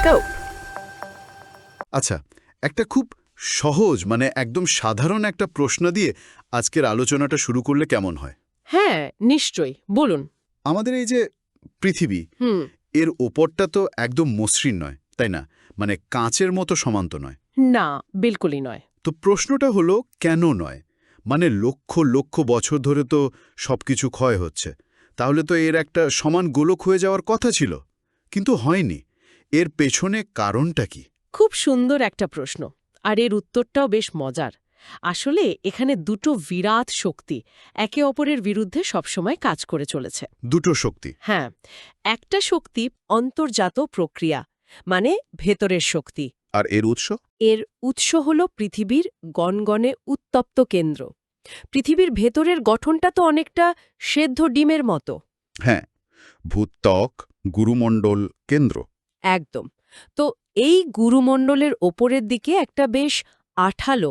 go. আচ্ছা, একটা খুব সহজ একদম সাধারণ একটা প্রশ্ন দিয়ে আজকের আলোচনাটা শুরু করলে কেমন হয়? হ্যাঁ, নিশ্চয়ই, বলুন। আমাদের এই যে পৃথিবী, হুম। এর ওপরটা তো একদম মসৃণ নয়, তাই না? কাঁচের মতো সমান্ত নয়। না, বিলকুলই নয়। তো প্রশ্নটা হলো কেন নয়? লক্ষ লক্ষ বছর ধরে তো সবকিছু ক্ষয় হচ্ছে। তাহলে তো এর একটা সমান গোলক হয়ে যাওয়ার কথা ছিল, কিন্তু হয়নি। এর পেছনে কারণটা কি? খুব সুন্দর একটা প্রশ্ন, আর এর উত্তরটাও বেশ মজার। আসলে এখানে দুটো বিরাট শক্তি একে অপরের বিরুদ্ধে সবসময় কাজ করে চলেছে। দুটো শক্তি। হ্যাঁ, একটা শক্তি অন্তর্জাত প্রক্রিয়া, মানে ভেতরের শক্তি। আর এর উৎস? এর উৎস হল পৃথিবীর গনগনে উত্তপ্ত কেন্দ্র। পৃথিবীর ভেতরের গঠনটা তো অনেকটা সেদ্ধ ডিমের মতো। হ্যাঁ, ভূত্বক, গুরুমণ্ডল, কেন্দ্র। একদম। তো এই গুরুমণ্ডলের ওপরের দিকে একটা বেশ আঠালো,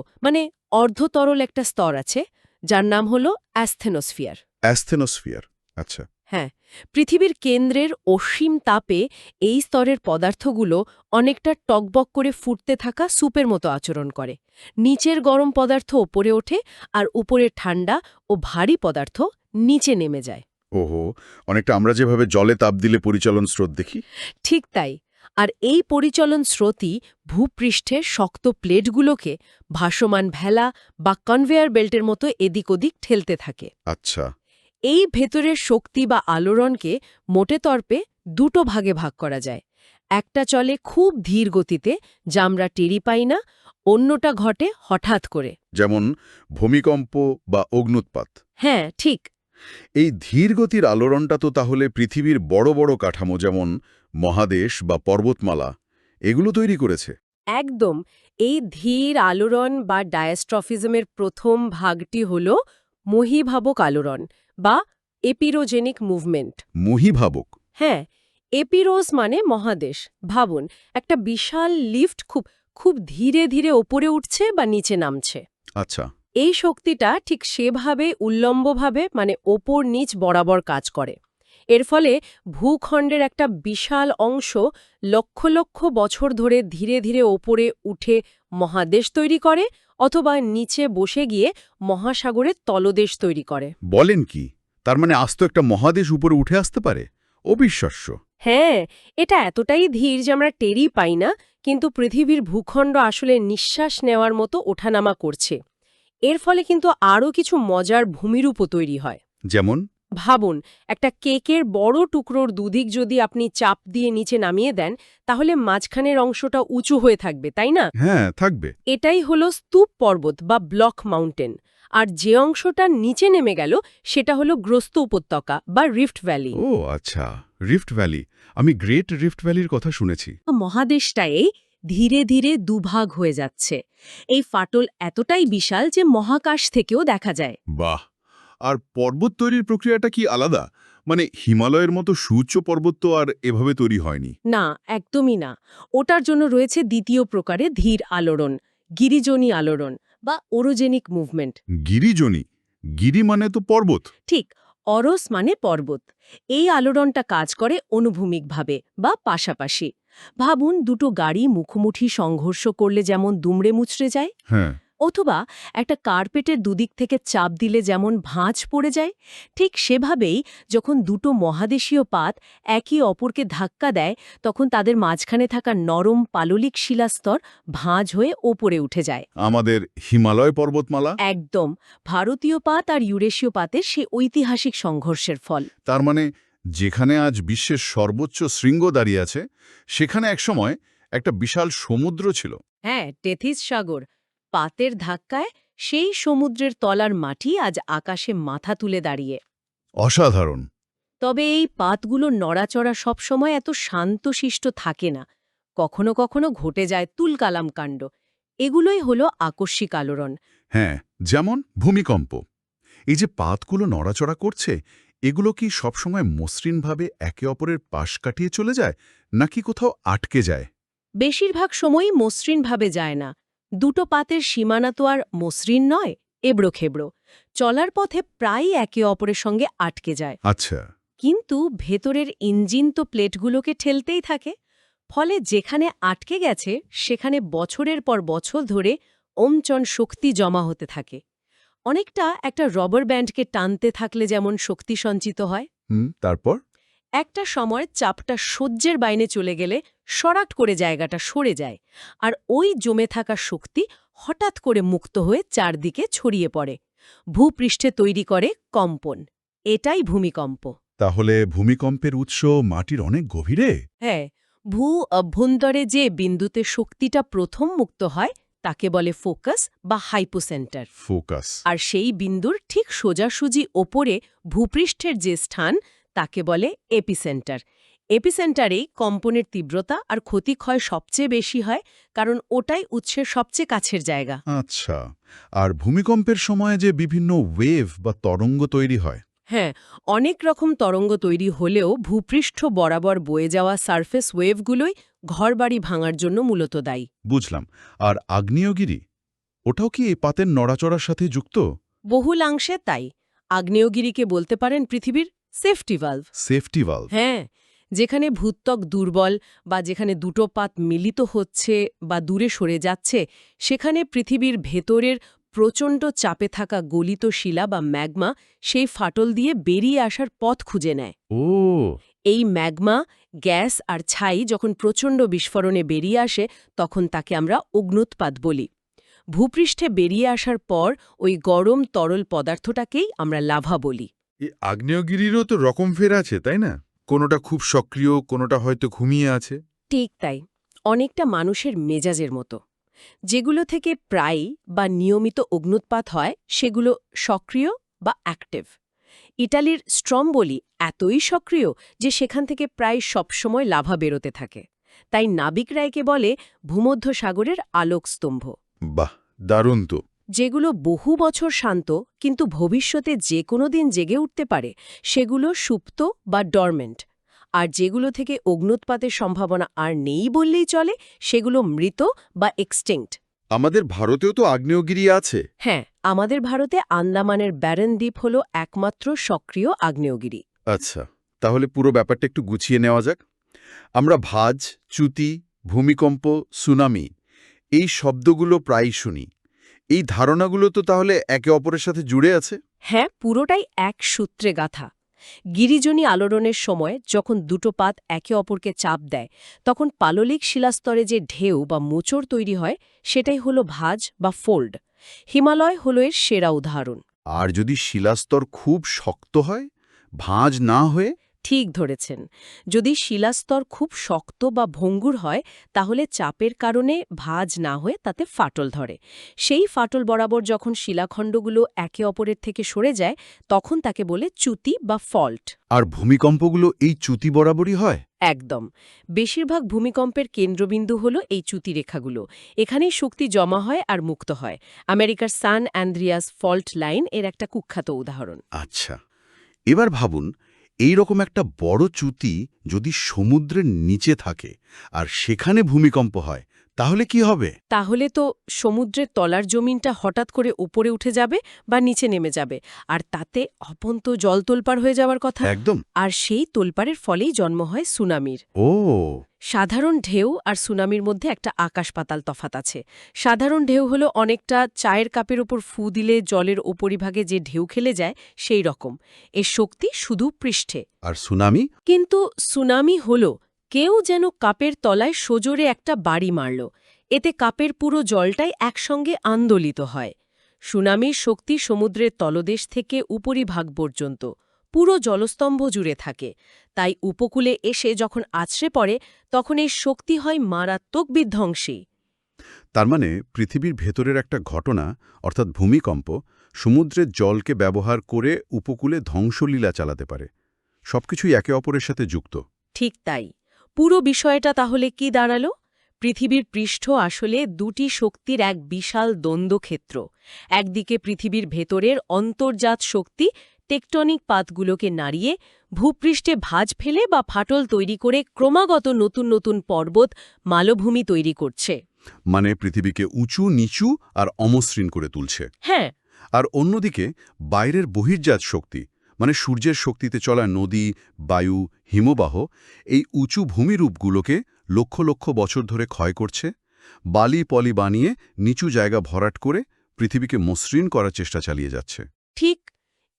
অর্ধতরল একটা স্তর আছে, যার নাম হল অ্যাস্থেনোস্ফিয়ার। অ্যাস্থেনোস্ফিয়ার, আচ্ছা। হ্যাঁ, পৃথিবীর কেন্দ্রের অসীম তাপে এই স্তরের পদার্থগুলো অনেকটা টকবক করে ফুটতে থাকা স্যুপের মতো আচরণ করে। নিচের গরম পদার্থ ওপরে ওঠে, আর উপরের ঠান্ডা ও ভারী পদার্থ নিচে নেমে যায়। ওহো, অনেকটা আমরা যেভাবে জলে তাপ দিলে পরিচলন স্রোত দেখি। ঠিক তাই। আর এই পরিচলন স্রোতই ভূপৃষ্ঠের শক্ত প্লেটগুলোকে ভাসমান ভেলা বা কনভেয়ার বেল্টের মতো এদিক ওদিক ঠেলতে থাকে। আচ্ছা। এই ভেতরের শক্তি বা আলোড়নকে মোটে তর্পে দুটো ভাগে ভাগ করা যায়। একটা চলে খুব ধীর গতিতে, যা আমরা টেরি পাই না, অন্যটা ঘটে হঠাৎ করে। যেমন ভূমিকম্প বা অগ্ন্যুৎপাত। হ্যাঁ, ঠিক। এই ধীর গতির আলোড়নটা তো তাহলে পৃথিবীর বড় বড় কাঠামো, যেমন মহাদেশ বা পর্বতমালা, এগুলো তৈরি করেছে। একদম। এই ধীর আলোড়ন বা ডায়াস্ট্রফিজমের প্রথম ভাগটি হল মহীভাবক আলোড়ন বা এপিরোজেনিক মুভমেন্ট। মহীভাবক। হ্যাঁ, এপিরোজ মানে মহাদেশ। ভাবুন, একটা বিশাল লিফট খুব খুব ধীরে ধীরে ওপরে উঠছে বা নিচে নামছে। আচ্ছা। এই শক্তিটা ঠিক সেভাবে উল্লম্বভাবে, ওপর নিচ বরাবর কাজ করে। এর ফলে ভূখণ্ডের একটা বিশাল অংশ লক্ষ লক্ষ বছর ধরে ধীরে ধীরে ওপরে উঠে মহাদেশ তৈরি করে, অথবা নিচে বসে গিয়ে মহাসাগরের তলদেশ তৈরি করে। বলেন কি? তার আস্ত একটা মহাদেশ উপরে উঠে আসতে পারে? অবিশ্বাস্য। হ্যাঁ, এটা এতটাই ধীর যে আমরা টেরই পাই না, কিন্তু পৃথিবীর ভূখণ্ড আসলে নিঃশ্বাস নেওয়ার মতো ওঠানামা করছে। এর ফলে কিন্তু আরও কিছু মজার ভূমিরূপও তৈরি হয়। যেমন? ভাবুন, একটা কেকের বড় টুকরোর দুদিক যদি আপনি চাপ দিয়ে নিচে নামিয়ে দেন, তাহলে মাঝখানের অংশটা উঁচু হয়ে থাকবে, তাই না? হ্যাঁ, থাকবে। এটাই হলো স্তূপ পর্বত বা ব্লক মাউন্টেন। আর যে অংশটা নিচে নেমে গেল, সেটা হলো গ্রস্ত উপত্যকা বা রিফট ভ্যালি। ও আচ্ছা, রিফট ভ্যালি। আমি গ্রেট রিফট ভ্যালির কথা শুনেছি। মহাদেশটাই ধীরে ধীরে দুভাগ হয়ে যাচ্ছে। এই ফাটল এতটাই বিশাল যে মহাকাশ থেকেও দেখা যায়। বাহ! আর পর্বত তৈরির প্রক্রিয়াটা কি আলাদা? হিমালয়ের মতো সুউচ্চ পর্বত তো আর এভাবে তৈরি হয়নি। না, একদমই না। ওটার জন্য রয়েছে দ্বিতীয় প্রকারে ধীর আলোড়ন, গিরিজনী আলোড়ন বা ওরোজেনিক মুভমেন্ট। গিরিজনী? গিরি মানে তো পর্বত। ঠিক, অরস মানে পর্বত। এই আলোড়নটা কাজ করে অনুভূমিকভাবে বা পাশাপাশি। ভাবুন, দুটো গাড়ি মুখোমুখি সংঘর্ষ করলে যেমন দুমড়ে মুচড়ে যায়, হ্যাঁ। অথবা একটা কার্পেটের দুদিক থেকে চাপ দিলে যেমন ভাঁজ পড়ে যায়, ঠিক সেভাবেই যখন দুটো মহাদেশীয় পাত একে অপরকে ধাক্কা দেয়, তখন তাদের মাঝখানে থাকা নরম পাললিক শিলাস্তর ভাঁজ হয়ে ওপরে উঠে যায়। আমাদের হিমালয় পর্বতমালা? একদম, ভারতীয় পাত আর ইউরেশীয় পাতের সে ঐতিহাসিক সংঘর্ষের ফল। তার যেখানে আজ বিশ্বের সর্বোচ্চ শৃঙ্গ দাঁড়িয়ে আছে, সেখানে একসময় একটা বিশাল সমুদ্র ছিল। হ্যাঁ, টেথিস সাগর। পাতের ধাক্কায় সেই সমুদ্রের তলার মাটি আজ আকাশে মাথা তুলে দাঁড়িয়ে। অসাধারণ। তবে এই পাতগুলো নড়াচড়া সবসময় এত শান্তশিষ্ট থাকে না। কখনো কখনো ঘটে যায় তুলকালাম কাণ্ড। এগুলোই হলো আকস্মিক আলোড়ন। হ্যাঁ, যেমন ভূমিকম্প। এই যে পাতগুলো নড়াচড়া করছে, এগুলো কি সবসময় মসৃণভাবে একে অপরের পাশ কাটিয়ে চলে যায়, নাকি কোথাও আটকে যায়? বেশিরভাগ সময়ই মসৃণভাবে যায় না। দুটো পাতের সীমানা তো আর মসৃণ নয়, এবড়োখেবড়ো। চলার পথে প্রায়ই একে অপরের সঙ্গে আটকে যায়। আচ্ছা। কিন্তু ভেতরের ইঞ্জিন তো প্লেটগুলোকে ঠেলতেই থাকে। ফলে যেখানে আটকে গেছে সেখানে বছরের পর বছর ধরে ওমচন শক্তি জমা হতে থাকে। অনেকটা একটা রবার ব্যান্ডকে টানতে থাকলে যেমন শক্তি সঞ্চিত হয়, তারপর? একটা সময় চাপটা সহ্যের বাইরে চলে গেলে সরাট করে জায়গাটা সরে যায়, আর ওই জমে থাকা শক্তি হঠাৎ করে মুক্ত হয়ে চারদিকে ছড়িয়ে পড়ে, ভূপৃষ্ঠে তৈরি করে কম্পন। এটাই ভূমিকম্প। তাহলে ভূমিকম্পের উৎস মাটির অনেক গভীরে? হ্যাঁ, ভূ অভ্যন্তরে যে বিন্দুতে শক্তিটা প্রথম মুক্ত হয় তাকে বলে ফোকাস বা হাইপোসেন্টার। ফোকাস। আর সেই বিন্দুর ঠিক সোজাসুজি ওপরে ভূপৃষ্ঠের যে স্থান তাকে বলে এপিসেন্টার। এপিসেন্টারেই কম্পনের তীব্রতা আর ক্ষতিক্ষয় সবচেয়ে বেশি হয়, কারণ ওটাই উৎসের সবচেয়ে কাছের জায়গা। আচ্ছা, আর ভূমিকম্পের সময় যে বিভিন্ন ওয়েভ বা তরঙ্গ তৈরি হয়? হ্যাঁ, অনেক রকম তরঙ্গ তৈরি হলেও ভূপৃষ্ঠ বরাবর বয়ে যাওয়া সারফেস ওয়েভগুলোই ঘরবাড়ি ভাঙার জন্য মূলত দায়ী। বুঝলাম। আর আগ্নেয়গিরি, ওটাও কি এই পাতের নড়াচড়ার সাথে যুক্ত? বহুলাংশে তাই। আগ্নেয়গিরিকে বলতে পারেন পৃথিবীর সেফটি ভালভ। Safety valve? হ্যাঁ, যেখানে ভূত্বক দুর্বল বা যেখানে দুটো পাত মিলিত হচ্ছে বা দূরে সরে যাচ্ছে, সেখানে পৃথিবীর ভেতরের প্রচণ্ড চাপে থাকা গলিত শিলা বা ম্যাগমা সেই ফাটল দিয়ে বেরিয়ে আসার পথ খুঁজে নেয়। ও, এই ম্যাগমা, গ্যাস আর ছাই যখন প্রচণ্ড বিস্ফোরণে বেরিয়ে আসে তখন তাকে আমরা অগ্ন্যুৎপাত বলি। ভূপৃষ্ঠে বেরিয়ে আসার পর ওই গরম তরল পদার্থটাকেই আমরা লাভা বলি। এই আগ্নেয়গিরিরও তো রকমফের আছে, তাই না? কোনোটা খুব সক্রিয়, কোনোটা হয়তো ঘুমিয়ে আছে। ঠিক তাই, অনেকটা মানুষের মেজাজের মতো। যেগুলো থেকে প্রায়ই বা নিয়মিত অগ্ন্যুৎপাত হয় সেগুলো সক্রিয় বা অ্যাক্টিভ। ইটালির স্ট্রম্বোলি এতই সক্রিয় যে সেখান থেকে প্রায় সবসময় লাভা বেরোতে থাকে। তাই নাবিকরা একে বলে ভূমধ্যসাগরের আলোকস্তম্ভ। বাহ, দারুণ তো। যেগুলো বহু বছর শান্ত কিন্তু ভবিষ্যতে যে কোনো দিন জেগে উঠতে পারে সেগুলো সুপ্ত বা ডরমেন্ট। আর যেগুলো থেকে অগ্ন্যুৎপাতের সম্ভাবনা আর নেই বললেই চলে সেগুলো মৃত বা এক্সটিংক্ট। আমাদের ভারতেও তো আগ্নেয়গিরি আছে। হ্যাঁ, আমাদের ভারতে আন্দামানের ব্যারন দ্বীপ হল একমাত্র সক্রিয় আগ্নেয়গিরি। আচ্ছা, তাহলে পুরো ব্যাপারটা একটু গুছিয়ে নেওয়া যাক। আমরা ভাঁজ, চ্যুতি, ভূমিকম্প, সুনামি এই শব্দগুলো প্রায়ই শুনি। এই ধারণাগুলো তো তাহলে একে অপরের সাথে জুড়ে আছে? হ্যাঁ, পুরোটাই এক সূত্রে গাঁথা। গিরিজনী আলোড়নের সময় যখন দুটো পাত একে অপরকে চাপ দেয় তখন পাললিক শিলাস্তরে যে ঢেউ বা মোচড় তৈরি হয় সেটাই হলো ভাঁজ বা ফোল্ড। হিমালয় হলো এর সেরা উদাহরণ। আর যদি শিলাস্তর খুব শক্ত হয়, ভাঁজ না হয়ে? ঠিক ধরেছেন, যদি শিলাস্তর খুব শক্ত বা ভঙ্গুর হয় তাহলে চাপের কারণে ভাঁজ না হয়ে তাতে ফাটল ধরে। সেই ফাটল বরাবর যখন শিলাখণ্ডগুলো একে অপরের থেকে সরে যায় তখন তাকে বলে চ্যুতি বা ফল্ট। আর ভূমিকম্পগুলো এই চ্যুতি বরাবরই হয়? একদম, বেশিরভাগ ভূমিকম্পের কেন্দ্রবিন্দু হল এই চ্যুতিরেখাগুলো। এখানেই শক্তি জমা হয় আর মুক্ত হয়। আমেরিকার সান অ্যান্দ্রিয়াস ফল্ট লাইন এর একটা কুখ্যাত উদাহরণ। আচ্ছা, এবার ভাবুন, এই রকম একটা বড় চ্যুতি যদি সমুদ্রের নিচে থাকে আর সেখানে ভূমিকম্প হয়, তাহলে কি হবে? তাহলে তো সমুদ্রের তলার জমিনটা হঠাৎ করে উপরে উঠে যাবে বা নিচে নেমে যাবে, আর তাতে অপন্ত জল তোলপাড় হয়ে যাওয়ার কথা। একদম। আর সেই তোলপাড়ের ফলেই জন্ম হয় সুনামির। ও, সাধারণ ঢেউ আর সুনামির মধ্যে একটা আকাশ পাতাল তফাত আছে। সাধারণ ঢেউ হলো অনেকটা চায়ের কাপের ওপর ফু দিলে জলের ওপরিভাগে যে ঢেউ খেলে যায় সেই রকম। এর শক্তি শুধু পৃষ্ঠে। আর সুনামি? কিন্তু সুনামি হলো কেউ যেন কাপের তলায় সজোরে একটা বাড়ি মারল। এতে কাপের পুরো জলটাই একসঙ্গে আন্দোলিত হয়। সুনামির শক্তি সমুদ্রের তলদেশ থেকে উপরিভাগ পর্যন্ত পুরো জলস্তম্ভ জুড়ে থাকে। তাই উপকূলে এসে যখন আছড়ে পড়ে তখন এই শক্তি হয় মারাত্মক বিধ্বংসী। তার মানে পৃথিবীর ভেতরের একটা ঘটনা, অর্থাৎ ভূমিকম্প, সমুদ্রের জলকে ব্যবহার করে উপকূলে ধ্বংসলীলা চালাতে পারে। সবকিছুই একে অপরের সাথে যুক্ত। ঠিক তাই। পুরো বিষয়টা তাহলে কি দাঁড়ালো? পৃথিবীর পৃষ্ঠ আসলে দুটি শক্তির এক বিশাল দ্বন্দ্বক্ষেত্র। একদিকে পৃথিবীর ভেতরের অন্তর্জাত শক্তি টেকটনিক পাতগুলোকে নাড়িয়ে ভূপৃষ্ঠে ভাঁজ ফেলে বা ফাটল তৈরি করে ক্রমাগত নতুন নতুন পর্বত, মালভূমি তৈরি করছে। মানে পৃথিবীকে উঁচু, নিচু আর অমসৃণ করে তুলছে। হ্যাঁ, আর অন্যদিকে বাইরের বহির্জাত শক্তি, মানে সূর্যের শক্তিতে চলা নদী, বায়ু, হিমবাহ, এই উঁচু ভূমিরূপগুলোকে লক্ষ লক্ষ বছর ধরে ক্ষয় করছে, বালি পলি বানিয়ে নিচু জায়গা ভরাট করে পৃথিবীকে মসৃণ করার চেষ্টা চালিয়ে যাচ্ছে। ঠিক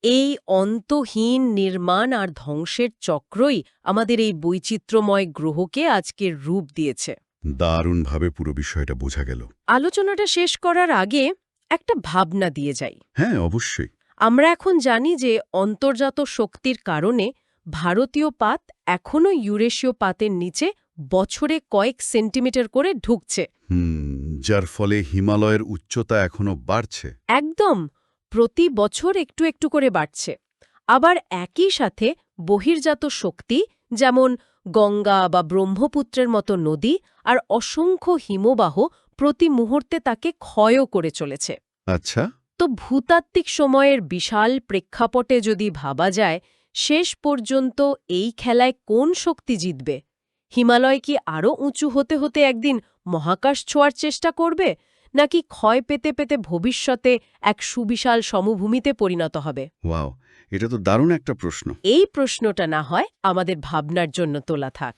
এই অন্তহীন নির্মাণ আর ধ্বংসের চক্রই আমাদের এই বৈচিত্র্যময় গ্রহকে আজকের রূপ দিয়েছে। দারুণভাবে পুরো বিষয়টা বোঝা গেল। আলোচনাটা শেষ করার আগে একটা ভাবনা দিয়ে যাই। হ্যাঁ, অবশ্যই। আমরা এখন জানি যে অন্তর্জাত শক্তির কারণে ভারতীয় পাত এখনও ইউরেশীয় পাতের নিচে বছরে কয়েক সেন্টিমিটার করে ঢুকছে। যার ফলে হিমালয়ের উচ্চতা এখনো বাড়ছে। একদম, প্রতি বছর একটু একটু করে বাড়ছে। আবার একই সাথে বহির্জাত শক্তি, যেমন গঙ্গা বা ব্রহ্মপুত্রের মতো নদী আর অসংখ্য হিমবাহ প্রতি মুহূর্তে তাকে ক্ষয়ও করে চলেছে। আচ্ছা। তো ভূতাত্ত্বিক সময়ের বিশাল প্রেক্ষাপটে যদি ভাবা যায়, শেষ পর্যন্ত এই খেলায় কোন শক্তি জিতবে? হিমালয় কি আরও উঁচু হতে হতে একদিন মহাকাশ ছোঁয়ার চেষ্টা করবে, নাকি ক্ষয় পেতে পেতে ভবিষ্যতে এক সুবিশাল সমভূমিতে পরিণত হবে? ওয়াও, এটা তো দারুণ একটা প্রশ্ন। এই প্রশ্নটা না হয় আমাদের ভাবনার জন্য তোলা থাক।